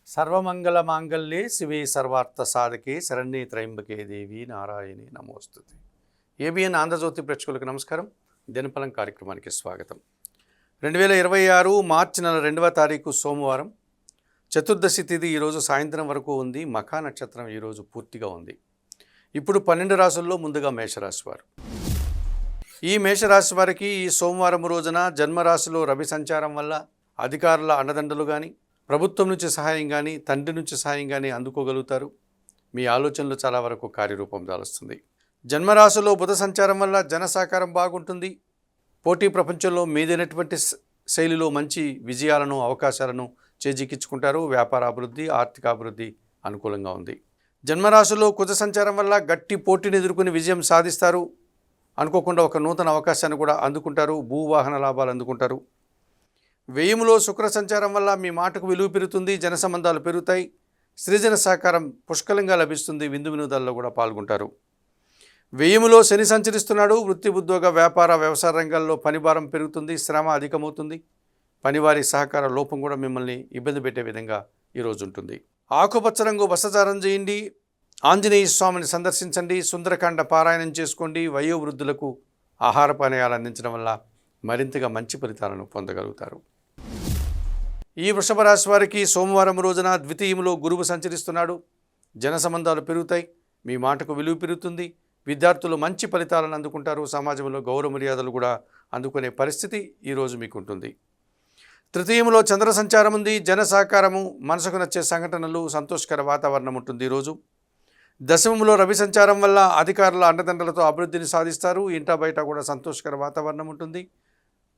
సర్వమంగళమాంగళ్యే శివే సర్వార్థసాధకే శరణ్యే త్రయంబకే దేవి నారాయణి నమోస్తుతే. ఏబిఎన్ ఆంధ్రజ్యోతి ప్రేక్షకులకు నమస్కారం. దినఫలం కార్యక్రమానికి స్వాగతం. 2026 మార్చి నెల 2వ తారీఖు సోమవారం, చతుర్దశి తిథి ఈరోజు సాయంత్రం వరకు ఉంది. మఖా నక్షత్రం ఈరోజు పూర్తిగా ఉంది. ఇప్పుడు 12 రాశుల్లో ముందుగా మేషరాశి వారు. ఈ మేషరాశి వారికి ఈ సోమవారం రోజున జన్మరాశిలో రవి సంచారం వల్ల అధికారుల అండదండలు కానీ, ప్రభుత్వం నుంచి సహాయం కానీ, తండ్రి నుంచి సహాయం కానీ అందుకోగలుగుతారు. మీ ఆలోచనలు చాలా వరకు కార్యరూపం దాలుస్తుంది. జన్మరాశిలో బుధ సంచారం వల్ల జన సహకారం బాగుంటుంది. పోటీ ప్రపంచంలో మీదైనటువంటి శైలిలో మంచి విజయాలను, అవకాశాలను చేజిక్కించుకుంటారు. వ్యాపార అభివృద్ధి, ఆర్థిక అభివృద్ధి అనుకూలంగా ఉంది. జన్మరాశిలో కుజ సంచారం వల్ల గట్టి పోటీని ఎదుర్కొని విజయం సాధిస్తారు. అనుకోకుండా ఒక నూతన అవకాశాన్ని కూడా అందుకుంటారు. భూవాహన లాభాలు అందుకుంటారు. వ్యయములో శుక్ర సంచారం వల్ల మీ మాటకు విలువ పెరుగుతుంది. జన సంబంధాలు పెరుగుతాయి. సృజన సహకారం పుష్కలంగా లభిస్తుంది. విందు వినోదాల్లో కూడా పాల్గొంటారు. వ్యయములో శని సంచరిస్తున్నాడు. వృత్తి, ఉద్యోగ, వ్యాపార, వ్యవసాయ రంగాల్లో పనిభారం పెరుగుతుంది. శ్రమ అధికమవుతుంది. పనివారి సహకార లోపం కూడా మిమ్మల్ని ఇబ్బంది పెట్టే విధంగా ఈరోజు ఉంటుంది. ఆకుపచ్చ రంగు వస్త్రధారణ చేయండి. ఆంజనేయ స్వామిని సందర్శించండి. సుందరకాండ పారాయణం చేసుకోండి. వయోవృద్ధులకు ఆహార పానీయాలు అందించడం వల్ల మరింతగా మంచి ఫలితాలను పొందగలుగుతారు. ఈ వృషభ రాశి వారికి సోమవారం రోజున ద్వితీయంలో గురువు సంచరిస్తున్నాడు. జన సంబంధాలు పెరుగుతాయి. మీ మాటకు విలువ పెరుగుతుంది. విద్యార్థులు మంచి ఫలితాలను అందుకుంటారు. సమాజంలో గౌరవ మర్యాదలు కూడా అందుకునే పరిస్థితి ఈరోజు మీకు ఉంటుంది. తృతీయంలో చంద్ర సంచారం ఉంది. జన సహకారము, మనసుకు నచ్చే సంఘటనలు, సంతోషకర వాతావరణం ఉంటుంది ఈరోజు. దశమంలో రవి సంచారం వల్ల అధికారుల అండదండలతో అభివృద్ధిని సాధిస్తారు. ఇంటా బయట కూడా సంతోషకర వాతావరణం ఉంటుంది.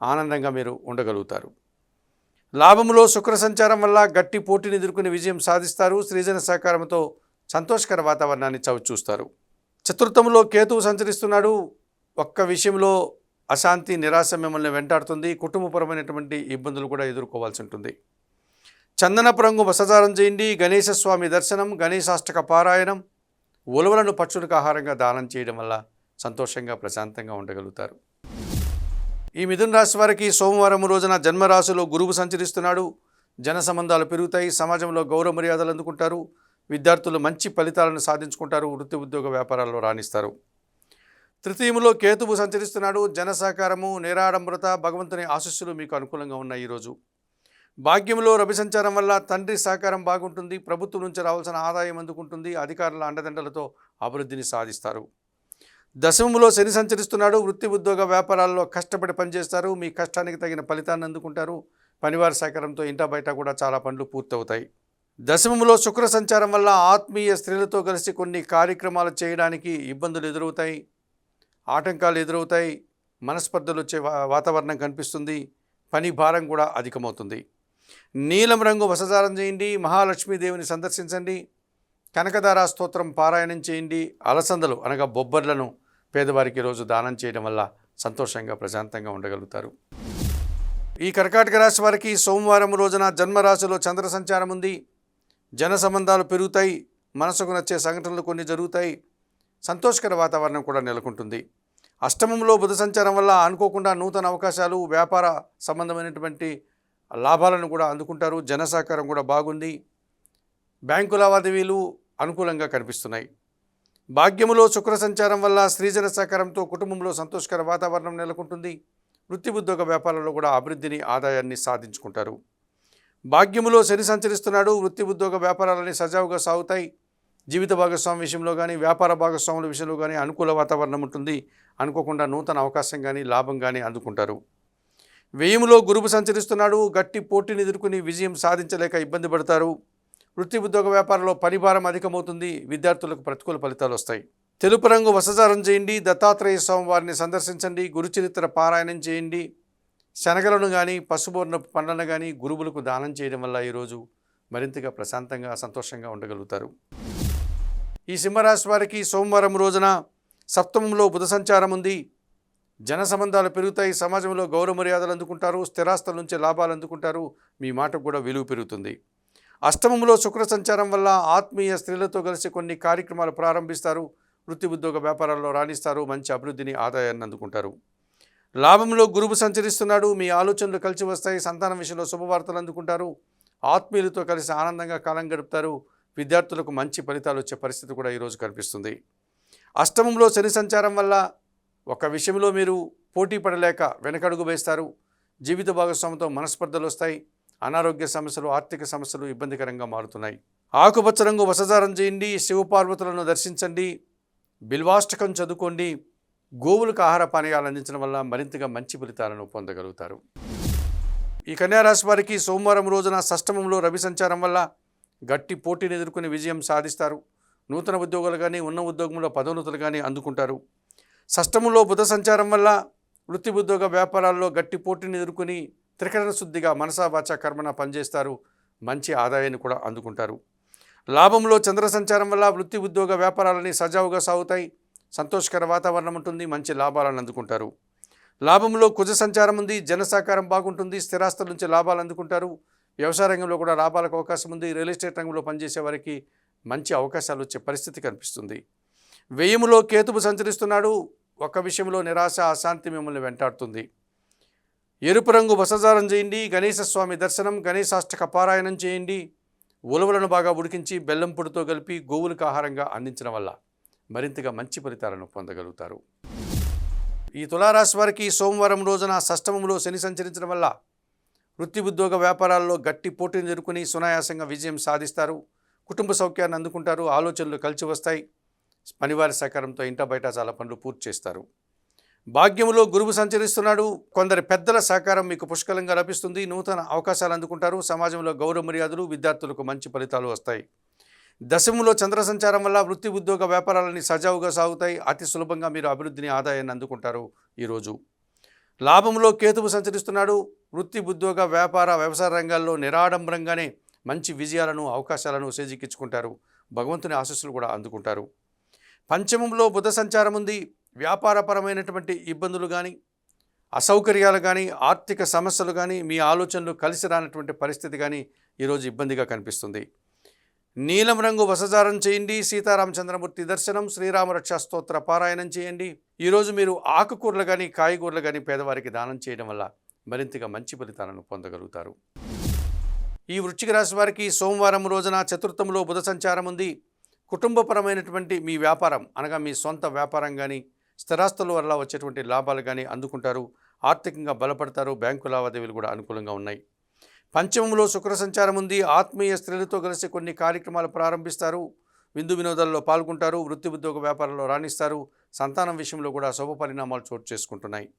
ఆనందంగా మీరు ఉండగలుగుతారు. లాభంలో శుక్ర సంచారం వల్ల గట్టి పోటీని ఎదుర్కొని విజయం సాధిస్తారు. సృజన సహకారంతో సంతోషకర వాతావరణాన్ని చవిచూస్తారు. చతుర్థంలో కేతువు సంచరిస్తున్నాడు. ఒక్క విషయంలో అశాంతి, నిరాశ మిమ్మల్ని వెంటాడుతుంది. కుటుంబపరమైనటువంటి ఇబ్బందులు కూడా ఎదుర్కోవాల్సి ఉంటుంది. చందనపు రంగు వస్త్రధారణ చేయండి. గణేశ స్వామి దర్శనం, గణేశాష్టక పారాయణం, ఉలవలను పక్షులకు ఆహారంగా దానం చేయడం వల్ల సంతోషంగా, ప్రశాంతంగా ఉండగలుగుతారు. ఈ మిథున రాశి వారికి సోమవారం రోజున జన్మరాశిలో గురువు సంచరిస్తున్నాడు. జన సంబంధాలు పెరుగుతాయి. సమాజంలో గౌరవ మర్యాదలు అందుకుంటారు. విద్యార్థులు మంచి ఫలితాలను సాధించుకుంటారు. వృత్తి, ఉద్యోగ, వ్యాపారాల్లో రాణిస్తారు. తృతీయంలో కేతువు సంచరిస్తున్నాడు. జన సహకారము, నిరాడంబరత, భగవంతుని ఆశీస్సులు మీకు అనుకూలంగా ఉన్నాయి ఈరోజు. భాగ్యంలో రవి సంచారం వల్ల తండ్రి సహకారం బాగుంటుంది. ప్రభుత్వం నుంచి రావాల్సిన ఆదాయం అందుకుంటుంది. అధికారుల అండదండలతో అభివృద్ధిని సాధిస్తారు. దశమంలో శని సంచరిస్తున్నాడు. వృత్తి, ఉద్యోగ, వ్యాపారాల్లో కష్టపడి పనిచేస్తారు. మీ కష్టానికి తగిన ఫలితాన్ని అందుకుంటారు. పనివారి సహకారంతో ఇంటా బయట కూడా చాలా పనులు పూర్తవుతాయి. దశమంలో శుక్ర సంచారం వల్ల ఆత్మీయ స్త్రీలతో కలిసి కొన్ని కార్యక్రమాలు చేయడానికి ఇబ్బందులు ఎదురవుతాయి. ఆటంకాలు ఎదురవుతాయి. మనస్పర్ధలు వచ్చే వాతావరణం కనిపిస్తుంది. పని భారం కూడా అధికమవుతుంది. నీలం రంగు వస్త్రధారణ చేయండి. మహాలక్ష్మీదేవిని సందర్శించండి. కనకదార స్తోత్రం పారాయణం చేయండి. అలసందలు అనగా బొబ్బర్లను పేదవారికి ఈరోజు దానం చేయడం వల్ల సంతోషంగా, ప్రశాంతంగా ఉండగలుగుతారు. ఈ కర్కాటక రాశి వారికి సోమవారం రోజున జన్మరాశిలో చంద్ర సంచారం ఉంది. జన సంబంధాలు పెరుగుతాయి. మనసుకు నచ్చే సంఘటనలు కొన్ని జరుగుతాయి. సంతోషకర వాతావరణం కూడా నెలకొంటుంది. అష్టమంలో బుధ సంచారం వల్ల అనుకోకుండా నూతన అవకాశాలు, వ్యాపార సంబంధమైనటువంటి లాభాలను కూడా అందుకుంటారు. జన సహకారం కూడా బాగుంది. బ్యాంకు లావాదేవీలు అనుకూలంగా కనిపిస్తున్నాయి. భాగ్యములో శుక్ర సంచారం వల్ల స్త్రీజన సహకారంతో కుటుంబంలో సంతోషకర వాతావరణం నెలకొంటుంది. వృత్తి, ఉద్యోగ, వ్యాపారాల్లో కూడా అభివృద్ధిని, ఆదాయాన్ని సాధించుకుంటారు. భాగ్యములో శని సంచరిస్తున్నాడు. వృత్తి, ఉద్యోగ, వ్యాపారాలన్నీ సజావుగా సాగుతాయి. జీవిత భాగస్వామి విషయంలో కానీ, వ్యాపార భాగస్వాముల విషయంలో కానీ అనుకూల వాతావరణం ఉంటుంది. అనుకోకుండా నూతన అవకాశం కానీ, లాభం కానీ అందుకుంటారు. వ్యయములో గురువు సంచరిస్తున్నాడు. గట్టి పోటీని ఎదుర్కొని విజయం సాధించలేక ఇబ్బంది పడతారు. వృత్తి, ఉద్యోగ, వ్యాపారంలో పనిభారం అధికమవుతుంది. విద్యార్థులకు ప్రతికూల ఫలితాలు వస్తాయి. తెలుపు రంగు వస్త్రధారణ చేయండి. దత్తాత్రేయ స్వామి వారిని సందర్శించండి. గురుచరిత్ర పారాయణం చేయండి. శనగలను కానీ, పసుబోర్ణ పండ్లను కానీ గురువులకు దానం చేయడం వల్ల ఈరోజు మరింతగా ప్రశాంతంగా, సంతోషంగా ఉండగలుగుతారు. ఈ సింహరాశి వారికి సోమవారం రోజున సప్తమంలో బుధ సంచారం ఉంది. జన సంబంధాలు పెరుగుతాయి. సమాజంలో గౌరవ మర్యాదలు అందుకుంటారు. స్థిరాస్తుల నుంచి లాభాలు అందుకుంటారు. మీ మాటకు కూడా విలువ పెరుగుతుంది. అష్టమంలో శుక్ర సంచారం వల్ల ఆత్మీయ స్త్రీలతో కలిసి కొన్ని కార్యక్రమాలు ప్రారంభిస్తారు. వృత్తి, ఉద్యోగ, వ్యాపారాల్లో రాణిస్తారు. మంచి అభివృద్ధిని, ఆదాయాన్ని అందుకుంటారు. లాభంలో గురువు సంచరిస్తున్నాడు. మీ ఆలోచనలు కలిసి వస్తాయి. సంతానం విషయంలో శుభవార్తలు అందుకుంటారు. ఆత్మీయులతో కలిసి ఆనందంగా కాలం గడుపుతారు. విద్యార్థులకు మంచి ఫలితాలు వచ్చే పరిస్థితి కూడా ఈరోజు కనిపిస్తుంది. అష్టమంలో శని సంచారం వల్ల ఒక విషయంలో మీరు పోటీ పడలేక వెనకడుగు వేస్తారు. జీవిత భాగస్వామితో మనస్పర్ధలు వస్తాయి. అనారోగ్య సమస్యలు, ఆర్థిక సమస్యలు ఇబ్బందికరంగా మారుతున్నాయి. ఆకుపచ్చ రంగు వసజారం చేయండి. శివపార్వతులను దర్శించండి. బిల్వాష్టకం చదువుకోండి. గోవులకు ఆహార పానీయాలు అందించడం వల్ల మరింతగా మంచి ఫలితాలను పొందగలుగుతారు. ఈ కన్యారాశి వారికి సోమవారం రోజున షష్టమంలో రవి సంచారం వల్ల గట్టి పోటీని ఎదుర్కొని విజయం సాధిస్తారు. నూతన ఉద్యోగాలు కానీ, ఉన్న ఉద్యోగంలో పదోన్నతులు కానీ అందుకుంటారు. షష్టమంలో బుధ సంచారం వల్ల వృత్తి ఉద్యోగ వ్యాపారాల్లో గట్టి పోటీని ఎదుర్కొని త్రికరణ శుద్ధిగా మనసా వాచ కర్మన పనిచేస్తారు. మంచి ఆదాయాన్ని కూడా అందుకుంటారు. లాభంలో చంద్ర సంచారం వల్ల వృత్తి ఉద్యోగ వ్యాపారాలని సజావుగా సాగుతాయి. సంతోషకర వాతావరణం ఉంటుంది. మంచి లాభాలను అందుకుంటారు. లాభంలో కుజ సంచారం ఉంది. జన సహకారం బాగుంటుంది. స్థిరాస్తుల నుంచి లాభాలు అందుకుంటారు. వ్యవసాయ రంగంలో కూడా లాభాలకు అవకాశం ఉంది. రియల్ ఎస్టేట్ రంగంలో పనిచేసే వారికి మంచి అవకాశాలు వచ్చే పరిస్థితి కనిపిస్తుంది. వ్యయములో కేతువు సంచరిస్తున్నాడు. ఒక విషయంలో నిరాశ, అశాంతి మిమ్మల్ని వెంటాడుతుంది. ఎరుపు రంగు వసజారం చేయండి. గణేశ స్వామి దర్శనం, గణేశాష్టక పారాయణం చేయండి. ఉలవలను బాగా ఉడికించి బెల్లం పొడితో కలిపి గోవులకు ఆహారంగా అందించడం వల్ల మరింతగా మంచి ఫలితాలను పొందగలుగుతారు. ఈ తులారాశి వారికి సోమవారం రోజున షష్టమంలో శని సంచరించడం వల్ల వృత్తి ఉద్యోగ వ్యాపారాల్లో గట్టి పోటీని ఎదుర్కొని సునాయాసంగా విజయం సాధిస్తారు. కుటుంబ సౌఖ్యాన్ని అందుకుంటారు. ఆలోచనలు కలిసి వస్తాయి. పనివారి సహకారంతో ఇంట బయట చాలా పనులు పూర్తి చేస్తారు. భాగ్యములో గురువు సంచరిస్తున్నాడు. కొందరి పెద్దల సహకారం మీకు పుష్కలంగా లభిస్తుంది. నూతన అవకాశాలు అందుకుంటారు. సమాజంలో గౌరవ మర్యాదలు, విద్యార్థులకు మంచి ఫలితాలు వస్తాయి. దశమంలో చంద్ర సంచారం వల్ల వృత్తి ఉద్యోగ వ్యాపారాలని సజావుగా సాగుతాయి. అతి సులభంగా మీరు అభివృద్ధిని, ఆదాయాన్ని అందుకుంటారు. ఈరోజు లాభంలో కేతువు సంచరిస్తున్నాడు. వృత్తి ఉద్యోగ వ్యాపార వ్యవసాయ రంగాల్లో నిరాడంబరంగానే మంచి విజయాలను, అవకాశాలను చేజిక్కించుకుంటారు. భగవంతుని ఆశీస్సులు కూడా అందుకుంటారు. పంచమంలో బుధ సంచారం ఉంది. వ్యాపారపరమైనటువంటి ఇబ్బందులు కానీ, అసౌకర్యాలు కానీ, ఆర్థిక సమస్యలు కానీ, మీ ఆలోచనలు కలిసి రానటువంటి పరిస్థితి కానీ ఈరోజు ఇబ్బందిగా కనిపిస్తుంది. నీలం రంగు వసజారం చేయండి. సీతారామచంద్రమూర్తి దర్శనం, శ్రీరామ రక్షా స్తోత్ర పారాయణం చేయండి. ఈరోజు మీరు ఆకుకూరలు కానీ, కాయగూరలు కానీ పేదవారికి దానం చేయడం వల్ల మరింతగా మంచి ఫలితాలను పొందగలుగుతారు. ఈ వృశ్చిక రాశి వారికి సోమవారం రోజున చతుర్థంలో బుధ సంచారం ఉంది. కుటుంబపరమైనటువంటి మీ వ్యాపారం అనగా మీ సొంత వ్యాపారం కానీ, స్థిరాస్తుల వల్ల వచ్చేటువంటి లాభాలు కానీ అందుకుంటారు. ఆర్థికంగా బలపడతారు. బ్యాంకు లావాదేవీలు కూడా అనుకూలంగా ఉన్నాయి. పంచమంలో శుక్ర సంచారం ఉంది. ఆత్మీయ స్త్రీలతో కలిసి కొన్ని కార్యక్రమాలు ప్రారంభిస్తారు. విందు వినోదాల్లో పాల్గొంటారు. వృత్తి ఉద్యోగ వ్యాపారంలో రాణిస్తారు. సంతానం విషయంలో కూడా శుభ పరిణామాలు చోటు చేసుకుంటున్నాయి.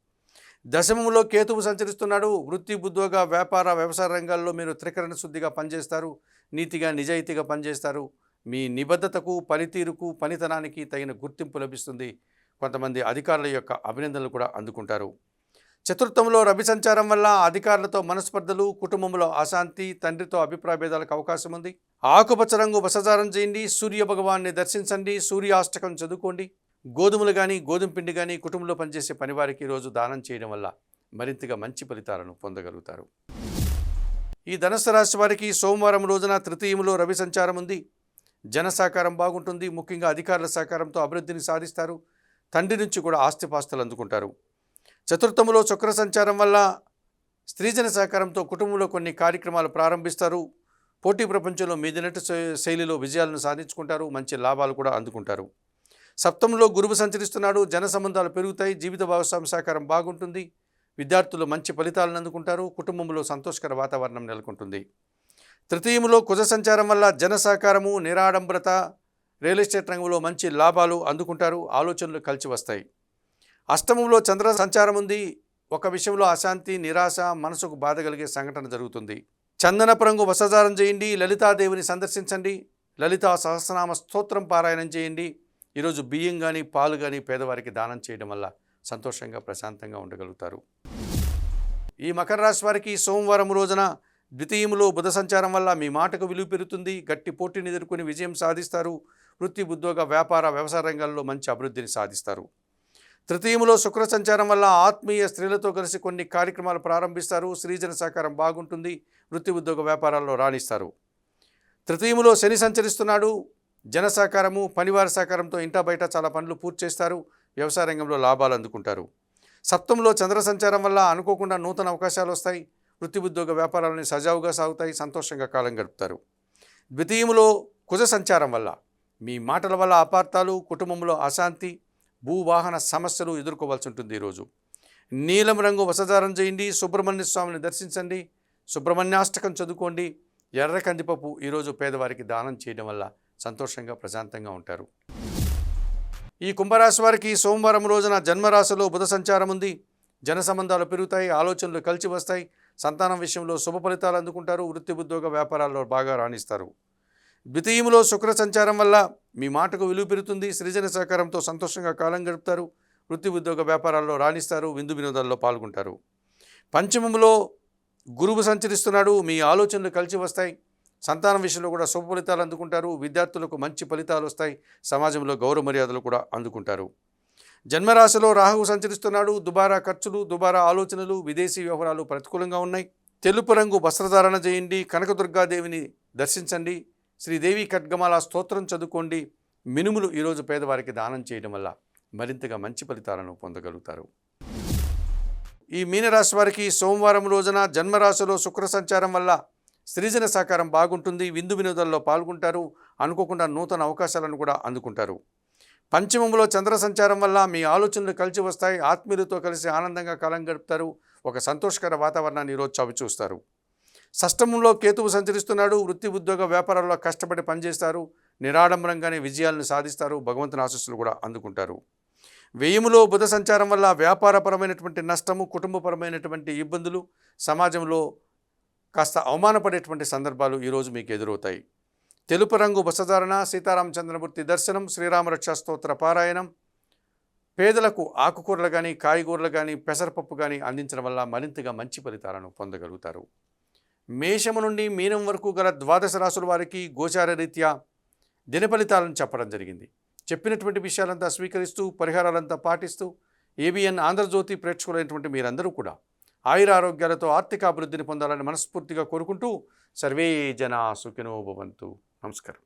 దశమంలో కేతువు సంచరిస్తున్నాడు. వృత్తి ఉద్యోగ వ్యాపార వ్యవసాయ రంగాల్లో మీరు త్రికరణ శుద్ధిగా పనిచేస్తారు. నీతిగా, నిజాయితీగా పనిచేస్తారు. మీ నిబద్ధతకు, పనితీరుకు, పనితనానికి తగిన గుర్తింపు లభిస్తుంది. కొంతమంది అధికారుల యొక్క అభినందనలు కూడా అందుకుంటారు. చతుర్థంలో రవి సంచారం వల్ల అధికారులతో మనస్పర్ధలు, కుటుంబంలో అశాంతి, తండ్రితో అభిప్రాయ భేదాలకు అవకాశం ఉంది. ఆకుపచ్చ రంగు వసజారం చేయండి. సూర్య భగవాన్ని దర్శించండి. సూర్యాష్టకం చదువుకోండి. గోధుమలు కానీ, గోధుమ పిండి కానీ కుటుంబంలో పనిచేసే పనివారికి ఈరోజు దానం చేయడం వల్ల మరింతగా మంచి ఫలితాలను పొందగలుగుతారు. ఈ ధనుస్సు రాశి వారికి సోమవారం రోజున తృతీయంలో రవి సంచారం ఉంది. జన సహకారం బాగుంటుంది. ముఖ్యంగా అధికారుల సహకారంతో అభివృద్ధిని సాధిస్తారు. తండ్రి నుంచి కూడా ఆస్తిపాస్తులు అందుకుంటారు. చతుర్థంలో శుక్ర సంచారం వల్ల స్త్రీజన సహకారంతో కుటుంబంలో కొన్ని కార్యక్రమాలు ప్రారంభిస్తారు. పోటీ ప్రపంచంలో మీదినట్టు శైలిలో విజయాలను సాధించుకుంటారు. మంచి లాభాలు కూడా అందుకుంటారు. సప్తమంలో గురువు సంచరిస్తున్నాడు. జన సంబంధాలు పెరుగుతాయి. జీవిత భాగస్వామి సహకారం బాగుంటుంది. విద్యార్థులు మంచి ఫలితాలను అందుకుంటారు. కుటుంబంలో సంతోషకర వాతావరణం నెలకొంటుంది. తృతీయంలో కుజ సంచారం వల్ల జన సహకారము, నిరాడంబరత, రియల్ ఎస్టేట్ రంగంలో మంచి లాభాలు అందుకుంటారు. ఆలోచనలు కలిసి వస్తాయి. అష్టమంలో చంద్ర సంచారం ఉంది. ఒక విషయంలో అశాంతి, నిరాశ, మనసుకు బాధ కలిగే సంఘటన జరుగుతుంది. చందనపు రంగు వసజారం చేయండి. లలితాదేవిని సందర్శించండి. లలితా సహస్రనామ స్తోత్రం పారాయణం చేయండి. ఈరోజు బియ్యం కానీ, పాలు కానీ పేదవారికి దానం చేయడం వల్ల సంతోషంగా, ప్రశాంతంగా ఉండగలుగుతారు. ఈ మకర రాశి వారికి సోమవారం రోజున ద్వితీయంలో బుధ సంచారం వల్ల మీ మాటకు విలువ పెరుగుతుంది. గట్టి పోటీని ఎదుర్కొని విజయం సాధిస్తారు. వృత్తి ఉద్యోగ వ్యాపార వ్యవసాయ రంగాల్లో మంచి అభివృద్ధిని సాధిస్తారు. తృతీయంలో శుక్ర సంచారం వల్ల ఆత్మీయ స్త్రీలతో కలిసి కొన్ని కార్యక్రమాలు ప్రారంభిస్తారు. స్త్రీజన సహకారం బాగుంటుంది. వృత్తి ఉద్యోగ వ్యాపారాల్లో రాణిస్తారు. తృతీయంలో శని సంచరిస్తున్నాడు. జన సహకారము, పనివారి సహకారంతో ఇంటా బయట చాలా పనులు పూర్తి చేస్తారు. వ్యవసాయ రంగంలో లాభాలు అందుకుంటారు. సప్తంలో చంద్ర సంచారం వల్ల అనుకోకుండా నూతన అవకాశాలు వస్తాయి. వృత్తి ఉద్యోగ వ్యాపారాలని సజావుగా సాగుతాయి, సంతోషంగా కాలం గడుపుతారు. ద్వితీయంలో కుజ సంచారం వల్ల మీ మాటల వల్ల అపార్థాలు, కుటుంబంలో అశాంతి, భూవాహన సమస్యలు ఎదుర్కోవాల్సి ఉంటుంది. ఈరోజు నీలం రంగు వసదారం చేయండి, సుబ్రహ్మణ్య స్వామిని దర్శించండి, సుబ్రహ్మణ్యాష్టకం చదువుకోండి, ఎర్ర కందిపప్పు ఈరోజు పేదవారికి దానం చేయడం వల్ల సంతోషంగా ప్రశాంతంగా ఉంటారు. ఈ కుంభరాశి వారికి సోమవారం రోజున జన్మరాశిలో బుధ సంచారం ఉంది. జన సంబంధాలు పెరుగుతాయి, ఆలోచనలు కలిసి వస్తాయి, సంతానం విషయంలో శుభ ఫలితాలు అందుకుంటారు, వృత్తి ఉద్యోగ వ్యాపారాల్లో బాగా రాణిస్తారు. ద్వితీయంలో శుక్ర సంచారం వల్ల మీ మాటకు విలువ పెరుగుతుంది, సృజన సహకారంతో సంతోషంగా కాలం గడుపుతారు, వృత్తి ఉద్యోగ వ్యాపారాల్లో రాణిస్తారు, విందు వినోదాల్లో పాల్గొంటారు. పంచమంలో గురువు సంచరిస్తున్నాడు, మీ ఆలోచనలు కలిసి వస్తాయి, సంతానం విషయంలో కూడా శుభ ఫలితాలు అందుకుంటారు, విద్యార్థులకు మంచి ఫలితాలు వస్తాయి, సమాజంలో గౌరవ మర్యాదలు కూడా అందుకుంటారు. జన్మరాశిలో రాహువు సంచరిస్తున్నాడు, దుబారా ఖర్చులు, దుబారా ఆలోచనలు, విదేశీ వ్యవహారాలు ప్రతికూలంగా ఉన్నాయి. తెలుపు రంగు వస్త్రధారణ చేయండి, కనకదుర్గాదేవిని దర్శించండి, శ్రీదేవి ఖడ్గమాల స్తోత్రం చదువుకోండి. మినుములు ఈరోజు పేదవారికి దానం చేయడం వల్ల మరింతగా మంచి ఫలితాలను పొందగలుగుతారు. ఈ మీనరాశి వారికి సోమవారం రోజున జన్మరాశిలో శుక్ర సంచారం వల్ల సృజన సహకారం బాగుంటుంది, విందు వినోదాల్లో పాల్గొంటారు, అనుకోకుండా నూతన అవకాశాలను కూడా అందుకుంటారు. పంచమంలో చంద్ర సంచారం వల్ల మీ ఆలోచనలు కలిసి వస్తాయి, ఆత్మీయులతో కలిసి ఆనందంగా కాలం గడుపుతారు, ఒక సంతోషకర వాతావరణాన్ని ఈరోజు చవిచూస్తారు. షష్టమంలో కేతువు సంచరిస్తున్నాడు, వృత్తి ఉద్యోగ వ్యాపారాల్లో కష్టపడి పనిచేస్తారు, నిరాడంబరంగానే విజయాలను సాధిస్తారు, భగవంతుని ఆశీస్సులు కూడా అందుకుంటారు. వ్యయములో బుధ సంచారం వల్ల వ్యాపారపరమైనటువంటి నష్టము, కుటుంబపరమైనటువంటి ఇబ్బందులు, సమాజంలో కాస్త అవమానపడేటువంటి సందర్భాలు ఈరోజు మీకు ఎదురవుతాయి. తెలుపు రంగు వస్త్రధారణ, సీతారామచంద్రమూర్తి దర్శనం, శ్రీరామరక్షా స్తోత్ర పారాయణం, పేదలకు ఆకుకూరలు కానీ, కాయగూరలు కానీ, పెసరపప్పు కానీ అందించడం వల్ల మరింతగా మంచి ఫలితాలను పొందగలుగుతారు. మేషము నుండి మీనం వరకు గల ద్వాదశ రాశుల వారికి గోచార రీత్యా దిన ఫలితాలను చెప్పడం జరిగింది. చెప్పినటువంటి విషయాలంతా స్వీకరిస్తూ, పరిహారాలంతా పాటిస్తూ, ఏబిఎన్ ఆంధ్రజ్యోతి ప్రేక్షకులైనటువంటి మీరందరూ కూడా ఆయుర ఆరోగ్యాలతో ఆర్థిక అభివృద్ధిని పొందాలని మనస్ఫూర్తిగా కోరుకుంటూ సర్వే జనా సుఖినో భవంతు. నమస్కారం.